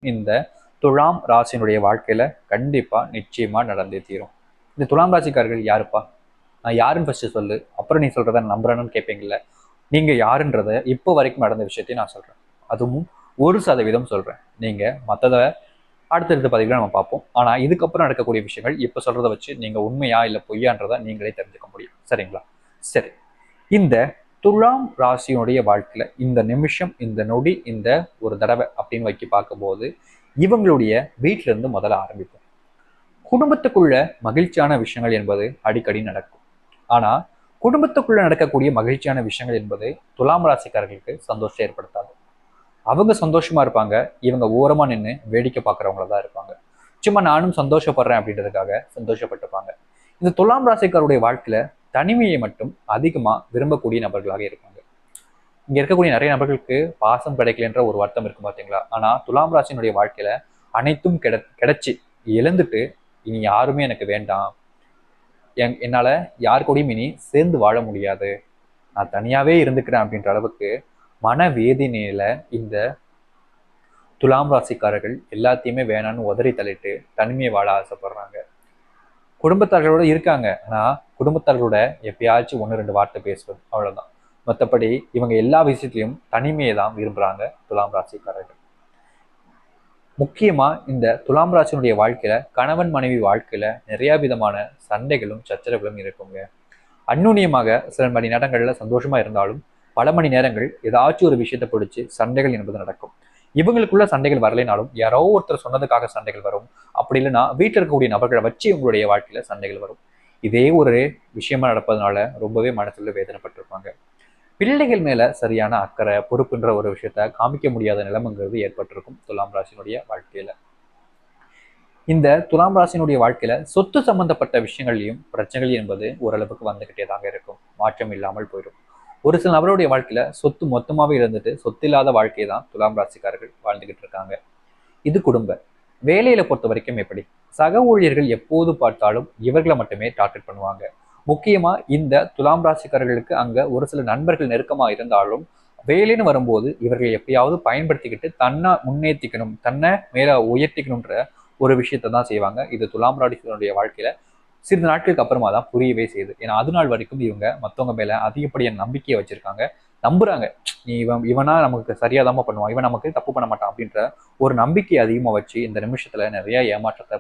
இந்த துலாம் ராசியினுடைய வாழ்க்கையில கண்டிப்பா நிச்சயமா நடந்தே தீரும். இந்த துலாம் ராசிக்காரர்கள் யாருப்பா? நான் யாருன்னு ஃபர்ஸ்ட் சொல்லு, அப்புறம் நீ சொல்றத நான் நம்புறேன்னு கேட்பீங்கல்ல. நீங்க யாருன்றத இப்போ வரைக்கும் நடந்த விஷயத்தையும் நான் சொல்றேன். அதுவும் 1% சொல்றேன். நீங்க மற்றத அடுத்தடுத்த பதிவுல நம்ம பார்ப்போம். ஆனா இதுக்கப்புறம் நடக்கக்கூடிய விஷயங்கள் இப்ப சொல்றத வச்சு நீங்க உண்மையா இல்ல பொய்யான்றதை நீங்களே தெரிஞ்சுக்க முடியும். சரிங்களா? சரி. இந்த துலாம் ராசியினுடைய வாழ்க்கையில இந்த நிமிஷம், இந்த நொடி, இந்த ஒரு தடவை அப்படின்னு வைக்க பார்க்கும்போது இவங்களுடைய வீட்டில இருந்து முதல்ல ஆரம்பிப்போம். குடும்பத்துக்குள்ள மகிழ்ச்சியான விஷயங்கள் என்பது அடிக்கடி நடக்கும். ஆனா குடும்பத்துக்குள்ள நடக்கக்கூடிய மகிழ்ச்சியான விஷயங்கள் என்பது துலாம் ராசிக்காரர்களுக்கு சந்தோஷம் ஏற்படுத்தாது. அவங்க சந்தோஷமா இருப்பாங்க, இவங்க ஓரமா நின்று வேடிக்கை பார்க்குறவங்கள தான் இருப்பாங்க. சும்மா நானும் சந்தோஷப்படுறேன் அப்படின்றதுக்காக சந்தோஷப்பட்டுப்பாங்க. இந்த துலாம் ராசிக்காருடைய வாழ்க்கையில தனிமையை மட்டும் அதிகமா விரும்பக்கூடிய நபர்களாக இருப்பாங்க. இங்க இருக்கக்கூடிய நிறைய நபர்களுக்கு பாசம் கிடைக்கலன்ற ஒரு வருத்தம் இருக்கும் பார்த்தீங்களா? ஆனா துலாம் ராசியினுடைய வாழ்க்கையில அனைத்தும் கிடைச்சி இழந்துட்டு இனி யாருமே எனக்கு வேண்டாம், என்னால யார் கூடயும் இனி சேர்ந்து வாழ முடியாது, நான் தனியாவே இருந்துக்கிறேன் அப்படின்ற அளவுக்கு மனவேதனையில இந்த துலாம் ராசிக்காரர்கள் எல்லாத்தையுமே வேணான்னு உதறி தள்ளிட்டு தனிமையை வாழ ஆசைப்படுறாங்க. குடும்பத்தார்களோட இருக்காங்க, ஆனா குடும்பத்தார்களோட எப்பயாச்சும் 1-2 வார்த்தை பேசுவது அவ்வளவுதான். மற்றபடி இவங்க எல்லா விஷயத்திலையும் தனிமையை தான் விரும்புறாங்க துலாம் ராசிக்காரர்கள். முக்கியமா இந்த துலாம் ராசியினுடைய வாழ்க்கையில கணவன் மனைவி வாழ்க்கையில நிறைய விதமான சண்டைகளும் சச்சரவுகளும் இருக்குங்க. அந்நுண்ணியமாக சில மணி நேரங்கள்ல சந்தோஷமா இருந்தாலும் பல மணி நேரங்கள் ஏதாச்சும் ஒரு விஷயத்தை பிடிச்சி சண்டைகள் என்பது நடக்கும். இவங்களுக்குள்ள சண்டைகள் வரலைனாலும் யாரோ ஒருத்தர் சொன்னதுக்காக சண்டைகள் வரும். அப்படி இல்லைன்னா வீட்டில் இருக்கக்கூடிய நபர்களை வச்சு உங்களுடைய வாழ்க்கையில சண்டைகள் வரும். இதே ஒரு விஷயமா நடப்பதனால ரொம்பவே மனசுல வேதனைப்பட்டிருப்பாங்க. பிள்ளைகள் மேல சரியான அக்கறை பொறுப்புன்ற ஒரு விஷயத்த காமிக்க முடியாத நிலைமைங்கிறது ஏற்பட்டிருக்கும் துலாம் ராசியினுடைய வாழ்க்கையில. இந்த துலாம் ராசியினுடைய வாழ்க்கையில சொத்து சம்பந்தப்பட்ட விஷயங்கள்லையும் பிரச்சனைகள் என்பது ஓரளவுக்கு வந்துகிட்டே தாங்க இருக்கும். மாற்றம் இல்லாமல் போயிடும். ஒரு சில நபருடைய வாழ்க்கையில சொத்து மொத்தமாவே இருந்துட்டு சொத்து இல்லாத வாழ்க்கையை தான் துலாம் ராசிக்காரர்கள் வாழ்ந்துகிட்டு இருக்காங்க. இது குடும்ப வேலையில பொறுத்த வரைக்கும் எப்படி? சக ஊழியர்கள் எப்போது பார்த்தாலும் இவர்களை மட்டுமே டார்கெட் பண்ணுவாங்க. முக்கியமா இந்த துலாம் ராசிக்காரர்களுக்கு அங்க ஒரு சில நண்பர்கள் நெருக்கமா இருந்தாலும் வேலைன்னு வரும்போது இவர்கள் எப்படியாவது பயன்படுத்திக்கிட்டு தன்னை முன்னேற்றிக்கணும், தன்னை மேல உயர்த்திக்கணும்ன்ற ஒரு விஷயத்தை தான் செய்வாங்க. இது துலாம் ராசியினுடைய வாழ்க்கையில சிறிது நாட்களுக்கு அப்புறமா தான் புரியவே செய்யுது. ஏன்னா அது நாள் வரைக்கும் இவங்க மற்றவங்க மேல அதிகப்படியான நம்பிக்கையை வச்சிருக்காங்க, நம்புறாங்க. நீ இவனா நமக்கு சரியாதாம பண்ணுவான், இவன் நமக்கு தப்பு பண்ண மாட்டான் அப்படின்ற ஒரு நம்பிக்கையை அதிகமா வச்சு இந்த நிமிஷத்துல நிறைய ஏமாற்றத்தை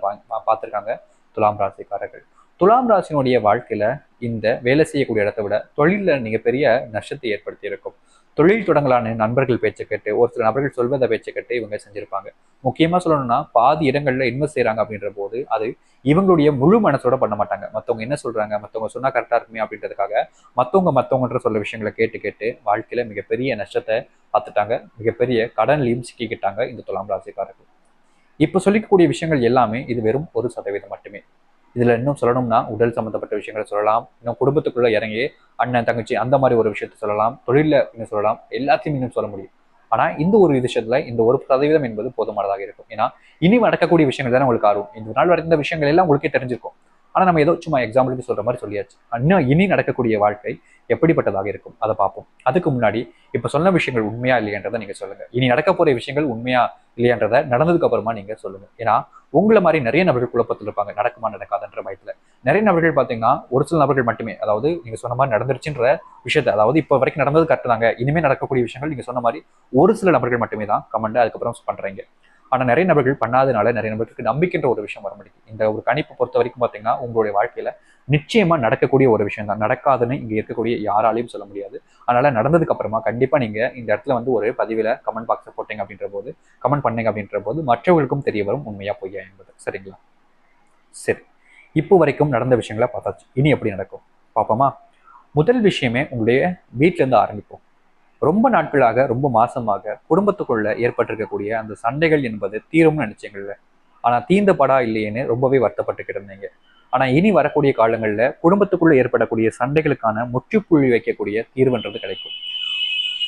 பார்த்திருக்காங்க துலாம் ராசிக்காரர்கள். துலாம் ராசியினுடைய வாழ்க்கையில இந்த வேலை செய்யக்கூடிய இடத்தை விட தொழில நீங்க பெரிய நஷ்டத்தை ஏற்படுத்தி இருக்கும். தொழில் தொடங்கலான்னு நண்பர்கள் பேச்சை கேட்டு ஒரு சில நபர்கள் சொல்வதை பேச்சை கேட்டு இவங்க செஞ்சிருப்பாங்க. முக்கியமா சொல்லணும்னா பாதி இடங்கள்ல இன்வெஸ்ட் செய்யறாங்க அப்படின்ற போது அது இவங்களுடைய முழு மனசோட பண்ண மாட்டாங்க. மற்றவங்க என்ன சொல்றாங்க, மற்றவங்க சொன்னா கரெக்டா இருக்குமே அப்படின்றதுக்காக மற்றவங்கன்ற சொல்ல விஷயங்களை கேட்டு கேட்டு வாழ்க்கையில மிகப்பெரிய நஷ்டத்தை பார்த்துட்டாங்க. மிகப்பெரிய கடன்லையும் சிக்கிக்கிட்டாங்க இந்த துலாம் ராசிக்காரர்கள். இப்ப சொல்லிக்கக்கூடிய விஷயங்கள் எல்லாமே இது வெறும் 1% மட்டுமே. இதுல இன்னும் சொல்லணும்னா உடல் சம்பந்தப்பட்ட விஷயங்களை சொல்லலாம், இன்னும் குடும்பத்துக்குள்ள இறங்கி அண்ணன் தங்கச்சி அந்த மாதிரி ஒரு விஷயத்த சொல்லலாம், தொழில இன்னும் சொல்லலாம், எல்லாத்தையும் இன்னும் சொல்ல முடியும். ஆனா இந்த ஒரு விஷயத்துல இந்த 1% என்பது போதுமானதாக இருக்கும். ஏன்னா இனி நடக்கக்கூடிய விஷயங்கள் தானே உங்களுக்கு ஆர்வம். இந்த நாள் வரைக்கும் இந்த விஷயங்கள் எல்லாம் உங்களுக்கே தெரிஞ்சிருக்கும். ஆனா நம்ம ஏதோ சும்மா எக்ஸாம்பிளுக்கு சொல்ற மாதிரி சொல்லியாச்சு. இன்னும் இனி நடக்கக்கூடிய வாழ்க்கை எப்படிப்பட்டதாக இருக்கும் அதை பார்ப்போம். அதுக்கு முன்னாடி இப்ப சொன்ன விஷயங்கள் உண்மையா இல்லையன்றதை நீங்க சொல்லுங்க. இனி நடக்க போற விஷயங்கள் உண்மையா இல்லையன்றதை நடந்ததுக்கு அப்புறமா நீங்க சொல்லுங்க. ஏன்னா உங்களை மாதிரி நிறைய நபர்கள் குழப்பத்தில் இருப்பாங்க, நடக்குமா நடக்காதுன்ற பயத்துல. நிறைய நபர்கள் பாத்தீங்கன்னா ஒரு சில நபர்கள் மட்டுமே, அதாவது நீங்க சொன்ன மாதிரி நடந்துருச்சுன்ற விஷயத்த, அதாவது இப்ப வரைக்கும் நடந்தது கரெக்ட் தாங்க, இனிமே நடக்கக்கூடிய விஷயங்கள் நீங்க சொன்ன மாதிரி ஒரு சில நபர்கள் மட்டுமே தான் கமெண்ட் அதுக்கப்புறம் பண்றீங்க. ஆனா நிறைய நபர்கள் பண்ணாதனால நிறைய நபர்களுக்கு நம்பிக்கைன்ற ஒரு விஷயம் வர முடியும். இந்த ஒரு கணிப்பை பொறுத்த வரைக்கும் பாத்தீங்கன்னா உங்களுடைய வாழ்க்கையில நிச்சயமா நடக்கக்கூடிய ஒரு விஷயம் தான். நடக்காதுன்னு இங்க இருக்கக்கூடிய யாராலையும் சொல்ல முடியாது. அதனால நடந்ததுக்கு அப்புறமா கண்டிப்பா நீங்க இந்த இடத்துல வந்து ஒரு பதிவுல கமெண்ட் பாக்ஸ் போட்டீங்க அப்படின்ற போது, கமெண்ட் பண்ணீங்க அப்படின்ற போது மற்றவர்களுக்கும் தெரிய வரும் உண்மையா பொய்யா என்பது. சரிங்களா? சரி. இப்போ வரைக்கும் நடந்த விஷயங்களை பார்த்தாச்சு. இனி எப்படி நடக்கும் பார்ப்போமா? முதல் விஷயமே உங்களுடைய வீட்டுல இருந்து ஆரம்பிப்போம். ரொம்ப நாட்களாக ரொம்ப மாசமாக குடும்பத்துக்குள்ள ஏற்பட்டிருக்கக்கூடிய அந்த சண்டைகள் என்பது தீரும்னு நினைச்சீங்கல்ல. ஆனா தீர்ந்த படா இல்லையேன்னு ரொம்பவே வருத்தப்பட்டுக்கிட்டு இருந்தீங்க. ஆனா இனி வரக்கூடிய காலங்கள்ல குடும்பத்துக்குள்ள ஏற்படக்கூடிய சண்டைகளுக்கான முற்றுப்புள்ளி வைக்கக்கூடிய தீர்வுன்றது கிடைக்கும்.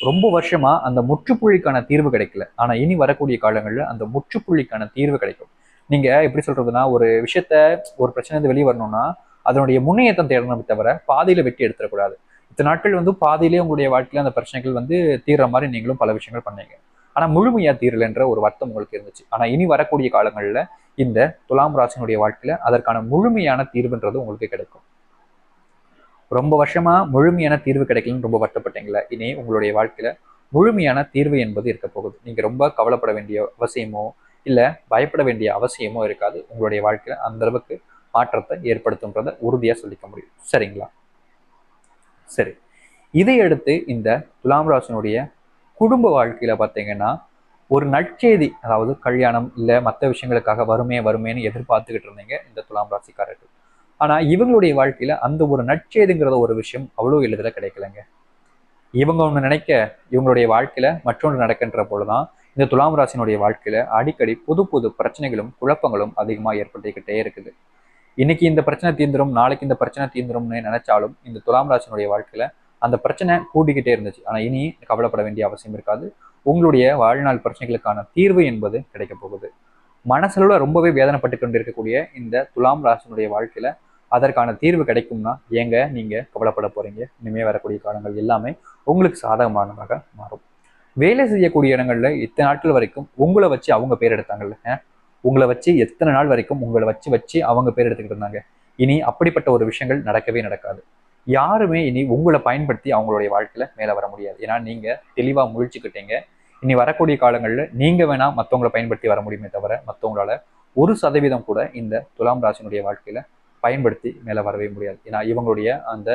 ரொம்ப வருஷமா அந்த முற்றுப்புள்ளிக்கான தீர்வு கிடைக்கல. ஆனா இனி வரக்கூடிய காலங்கள்ல அந்த முற்றுப்புள்ளிக்கான தீர்வு கிடைக்கும். நீங்க எப்படி சொல்றதுன்னா, ஒரு விஷயத்த ஒரு பிரச்சனை இருந்து வெளியே வரணும்னா அதனுடைய முன்னேற்றம் தேடணுமே தவிர பாதியில வெட்டி எடுத்துடக்கூடாது. இத்தனை நாட்கள் வந்து பாதியிலே உங்களுடைய வாழ்க்கையில அந்த பிரச்சனைகள் வந்து தீர்ற மாதிரி நீங்களும் பல விஷயங்கள் பண்ணீங்க. ஆனா முழுமையா தீரலைன்ற ஒரு வருத்தம் உங்களுக்கு இருந்துச்சு. ஆனா இனி வரக்கூடிய காலங்கள்ல இந்த துலாம் ராசினுடைய வாழ்க்கையில அதற்கான முழுமையான தீர்வுன்றது உங்களுக்கு கிடைக்கும். ரொம்ப வருஷமா முழுமையான தீர்வு கிடைக்கலன்னு ரொம்ப வருத்தப்பட்டீங்களா? இனி உங்களுடைய வாழ்க்கையில முழுமையான தீர்வு என்பது இருக்க போகுது. நீங்க ரொம்ப கவலைப்பட வேண்டிய அவசியமோ இல்ல பயப்பட வேண்டிய அவசியமோ இருக்காது. உங்களுடைய வாழ்க்கையில அந்த அளவுக்கு மாற்றத்தை ஏற்படுத்தும்ன்றத உறுதியா சொல்லிக்க முடியும். சரிங்களா? சரி. இதை அடுத்து இந்த துலாம் ராசினுடைய குடும்ப வாழ்க்கையில பார்த்தீங்கன்னா ஒரு நற்செய்தி, அதாவது கல்யாணம் இல்ல மற்ற விஷயங்களுக்காக வருமேன்னு எதிர்பார்த்துக்கிட்டு இருந்தீங்க இந்த துலாம் ராசிக்காரர்கள். ஆனா இவங்களுடைய வாழ்க்கையில அந்த ஒரு நற்செய்திங்கிறத ஒரு விஷயம் அவ்வளவு எளிதில கிடைக்கலங்க. இவங்க ஒண்ணு நினைக்க இவங்களுடைய வாழ்க்கையில மற்றொன்று நடக்கின்ற போலதான் இந்த துலாம் ராசினுடைய வாழ்க்கையில அடிக்கடி புது புது பிரச்சனைகளும் குழப்பங்களும் அதிகமா ஏற்பட்டுக்கிட்டே இருக்குது. இன்னைக்கு இந்த பிரச்சனை தீர்ந்துரும், நாளைக்கு இந்த பிரச்சனை தீர்ந்துரும்னு நினைச்சாலும் இந்த துலாம் ராசினுடைய வாழ்க்கையில அந்த பிரச்சனை கூட்டிக்கிட்டே இருந்துச்சு. ஆனா இனி கவலைப்பட வேண்டிய அவசியம் இருக்காது. உங்களுடைய வாழ்நாள் பிரச்சனைகளுக்கான தீர்வு என்பது கிடைக்க போகுது. மனசுல ரொம்பவே வேதனைப்பட்டு கொண்டு இருக்கக்கூடிய இந்த துலாம் ராசினுடைய வாழ்க்கையில அதற்கான தீர்வு கிடைக்கும்னா ஏங்க நீங்க கவலைப்பட போறீங்க? இனிமே வரக்கூடிய காலங்கள் எல்லாமே உங்களுக்கு சாதகமானதாக மாறும். வேலை செய்யக்கூடிய இடங்கள்ல இத்தனை நாட்கள் வரைக்கும் உங்களை வச்சு அவங்க பேர் எடுத்தாங்கல்ல, உங்களை வச்சு எத்தனை நாள் வரைக்கும் உங்களை வச்சு வச்சு அவங்க பேர் எடுத்துக்கிட்டு இருந்தாங்க. இனி அப்படிப்பட்ட ஒரு விஷயங்கள் நடக்கவே நடக்காது. யாருமே இனி உங்களை பயன்படுத்தி அவங்களுடைய வாழ்க்கையில மேல வர முடியாது. ஏன்னா நீங்க தெளிவா முழிச்சுக்கிட்டீங்க. இனி வரக்கூடிய காலங்களில் நீங்க வேணா மற்றவங்களை பயன்படுத்தி வர முடியுமே தவிர மற்றவங்களால 1% கூட இந்த துலாம் ராசினுடைய வாழ்க்கையில பயன்படுத்தி மேல வரவே முடியாது. ஏன்னா இவங்களுடைய அந்த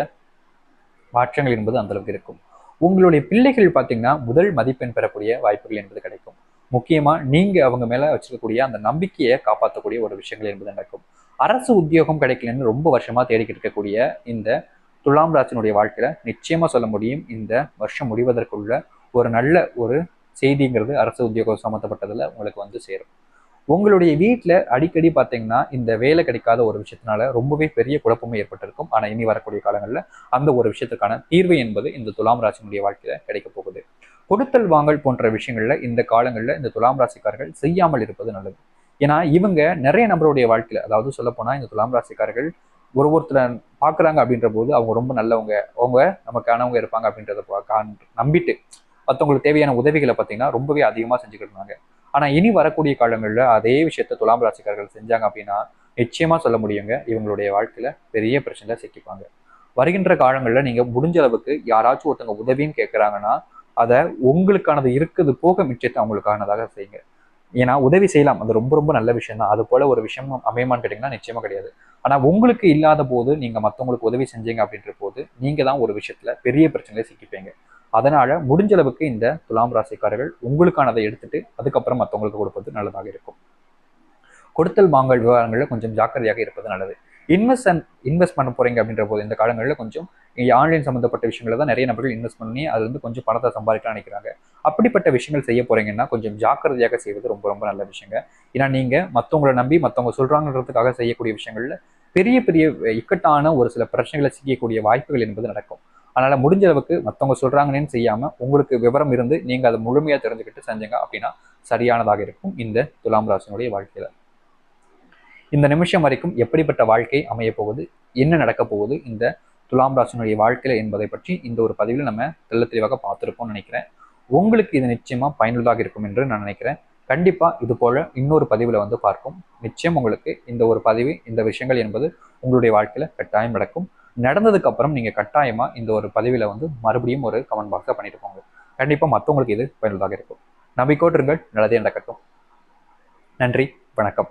மாற்றங்கள் என்பது அந்த அளவுக்கு இருக்கும். உங்களுடைய பிள்ளைகள் பார்த்தீங்கன்னா முதல் மதிப்பெண் பெறக்கூடிய வாய்ப்புகள் என்பது கிடைக்கும். முக்கியமா நீங்க அவங்க மேல வச்சிருக்கக்கூடிய அந்த நம்பிக்கையை காப்பாற்றக்கூடிய ஒரு விஷயங்கள் என்பது நடக்கும். அரசு உத்தியோகம் கிடைக்கலன்னு ரொம்ப வருஷமா தேடிக்கிட்டு இருக்கக்கூடிய இந்த துலாம் ராசினுடைய வாழ்க்கையில நிச்சயமா சொல்ல முடியும், இந்த வருஷம் முடிவதற்குள்ள ஒரு நல்ல ஒரு செய்திங்கிறது அரசு உத்தியோகம் சம்மந்தப்பட்டதுல உங்களுக்கு வந்து சேரும். உங்களுடைய வீட்டில் அடிக்கடி பார்த்தீங்கன்னா இந்த வேலை கிடைக்காத ஒரு விஷயத்தினால ரொம்பவே பெரிய குழப்பமும் ஏற்பட்டிருக்கும். ஆனால் இனி வரக்கூடிய காலங்களில் அந்த ஒரு விஷயத்துக்கான தீர்வு என்பது இந்த துலாம் ராசினுடைய வாழ்க்கையில கிடைக்க போகுது. கொடுத்தல் வாங்கல் போன்ற விஷயங்கள்ல இந்த காலங்களில் இந்த துலாம் ராசிக்காரர்கள் செய்யாமல் இருப்பது நல்லது. ஏன்னா இவங்க நிறைய நபருடைய வாழ்க்கையில, அதாவது சொல்ல போனா இந்த துலாம் ராசிக்காரர்கள் ஒருத்தரை பார்க்குறாங்க அப்படின்ற போது அவங்க ரொம்ப நல்லவங்க, அவங்க நமக்கானவங்க இருப்பாங்க அப்படின்றத நம்பிட்டு மற்றவங்களுக்கு தேவையான உதவிகளை பார்த்தீங்கன்னா ரொம்பவே அதிகமாக செஞ்சுக்கிட்டு இருந்தாங்க. ஆனால் இனி வரக்கூடிய காலங்களில் அதே விஷயத்த துலாம் ராசிக்காரர்கள் செஞ்சாங்க அப்படின்னா நிச்சயமாக சொல்ல முடியுங்க, இவங்களுடைய வாழ்க்கையில் பெரிய பிரச்சனையில் சிக்கிப்பாங்க. வருகின்ற காலங்களில் நீங்கள் முடிஞ்ச அளவுக்கு யாராச்சும் ஒருத்தவங்க உதவின்னு கேட்குறாங்கன்னா அதை உங்களுக்கானது இருக்குது போக மிச்சத்தை அவங்களுக்கானதாக செய்யுங்க. ஏன்னா உதவி செய்யலாம், அது ரொம்ப ரொம்ப நல்ல விஷயம் தான். அது போல ஒரு விஷயம் அமையமான்னு கேட்டிங்கன்னா நிச்சயமா கிடையாது. ஆனால் உங்களுக்கு இல்லாத போது நீங்கள் மற்றவங்களுக்கு உதவி செஞ்சீங்க அப்படின்ற போது நீங்கள் தான் ஒரு விஷயத்துல பெரிய பிரச்சனையில சிக்கிப்பீங்க. அதனால முடிஞ்ச அளவுக்கு இந்த துலாம் ராசிக்காரர்கள் உங்களுக்கானதை எடுத்துட்டு அதுக்கப்புறம் மற்றவங்களுக்கு கொடுப்பது நல்லதாக இருக்கும். கொடுத்தல் வாங்கல் விவகாரங்களில் கொஞ்சம் ஜாக்கிரதையாக இருப்பது நல்லது. இன்வெஸ்ட் பண்ண போறீங்க அப்படின்ற போது இந்த காலங்களில் கொஞ்சம் ஆன்லைன் சம்மந்தப்பட்ட விஷயங்களை தான் நிறைய நபர்கள் இன்வெஸ்ட் பண்ணி அது வந்து கொஞ்சம் பணத்தை சம்பாதிக்கலாம் நினைக்கிறாங்க. அப்படிப்பட்ட விஷயங்கள் செய்ய போறீங்கன்னா கொஞ்சம் ஜாக்கிரதையாக செய்வது ரொம்ப ரொம்ப நல்ல விஷயங்க. ஏன்னா நீங்க மற்றவங்களை நம்பி மற்றவங்க சொல்றாங்கன்றதுக்காக செய்யக்கூடிய விஷயங்கள்ல பெரிய பெரிய இக்கட்டான ஒரு சில பிரச்சனைகளை செய்யக்கூடிய வாய்ப்புகள் என்பது நடக்கும். அதனால முடிஞ்ச அளவுக்கு மற்றவங்க சொல்றாங்கன்னு செய்யாம உங்களுக்கு விவரம் இருந்து நீங்க அதை முழுமையா தெரிஞ்சுக்கிட்டு செஞ்சீங்க அப்படின்னா சரியானதாக இருக்கும் இந்த துலாம் ராசினுடைய வாழ்க்கையில. இந்த நிமிஷம் வரைக்கும் எப்படிப்பட்ட வாழ்க்கை அமைய போகுது, என்ன நடக்க போகுது இந்த துலாம் ராசினுடைய வாழ்க்கையில என்பதை பற்றி இந்த ஒரு பதிவில் நம்ம தெளிவாக பார்த்துருப்போம்னு நினைக்கிறேன். உங்களுக்கு இது நிச்சயமா பயனுள்ளதாக இருக்கும் என்று நான் நினைக்கிறேன். கண்டிப்பா இது போல இன்னொரு பதிவுல வந்து பார்க்கும். நிச்சயம் உங்களுக்கு இந்த ஒரு பதிவு, இந்த விஷயங்கள் என்பது உங்களுடைய வாழ்க்கையில கட்டாயம் நடக்கும். நடந்ததுக்கு அப்புறம் நீங்க கட்டாயமா இந்த ஒரு பதிவில வந்து மறுபடியும் ஒரு கமெண்ட் பாக்ஸை பண்ணிட்டு போங்க. கண்டிப்பா மற்றவங்களுக்கு இது பயனுள்ளதாக இருக்கும். நம்பிக்கோட்டிருங்கள், நல்லதே நடக்கட்டும். நன்றி, வணக்கம்.